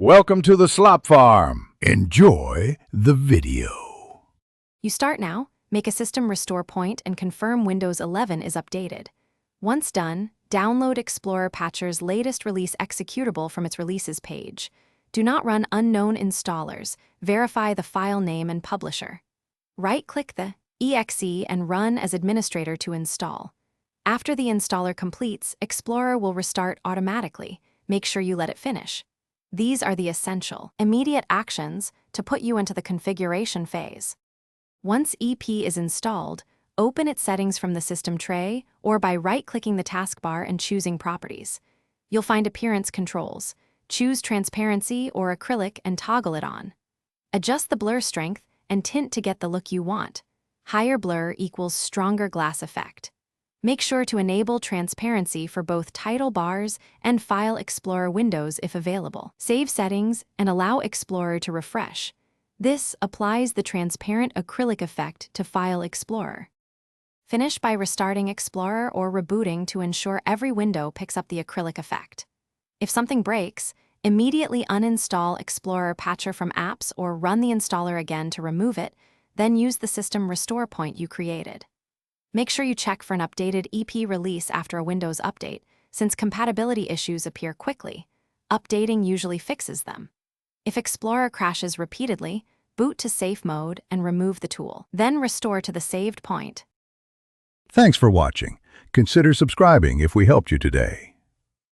Welcome to the Slop Farm. Enjoy the video. You start now, make a system restore point and confirm Windows 11 is updated. Once done, download Explorer Patcher's latest release executable from its releases page. Do not run unknown installers. Verify the file name and publisher. Right-click the exe and run as administrator to install. After the installer completes, Explorer will restart automatically. Make sure you let it finish. These are the essential, immediate actions to put you into the configuration phase. Once EP is installed, open its settings from the system tray or by right-clicking the taskbar and choosing Properties. You'll find Appearance Controls. Choose Transparency or Acrylic and toggle it on. Adjust the blur strength and tint to get the look you want. Higher blur equals stronger glass effect. Make sure to enable transparency for both title bars and File Explorer windows if available. Save settings and allow Explorer to refresh. This applies the transparent acrylic effect to File Explorer. Finish by restarting Explorer or rebooting to ensure every window picks up the acrylic effect. If something breaks, immediately uninstall Explorer Patcher from apps or run the installer again to remove it, then use the system restore point you created. Make sure you check for an updated EP release after a Windows update, since compatibility issues appear quickly. Updating usually fixes them. If Explorer crashes repeatedly, boot to safe mode and remove the tool. Then restore to the saved point. Thanks for watching. Consider subscribing if we helped you today.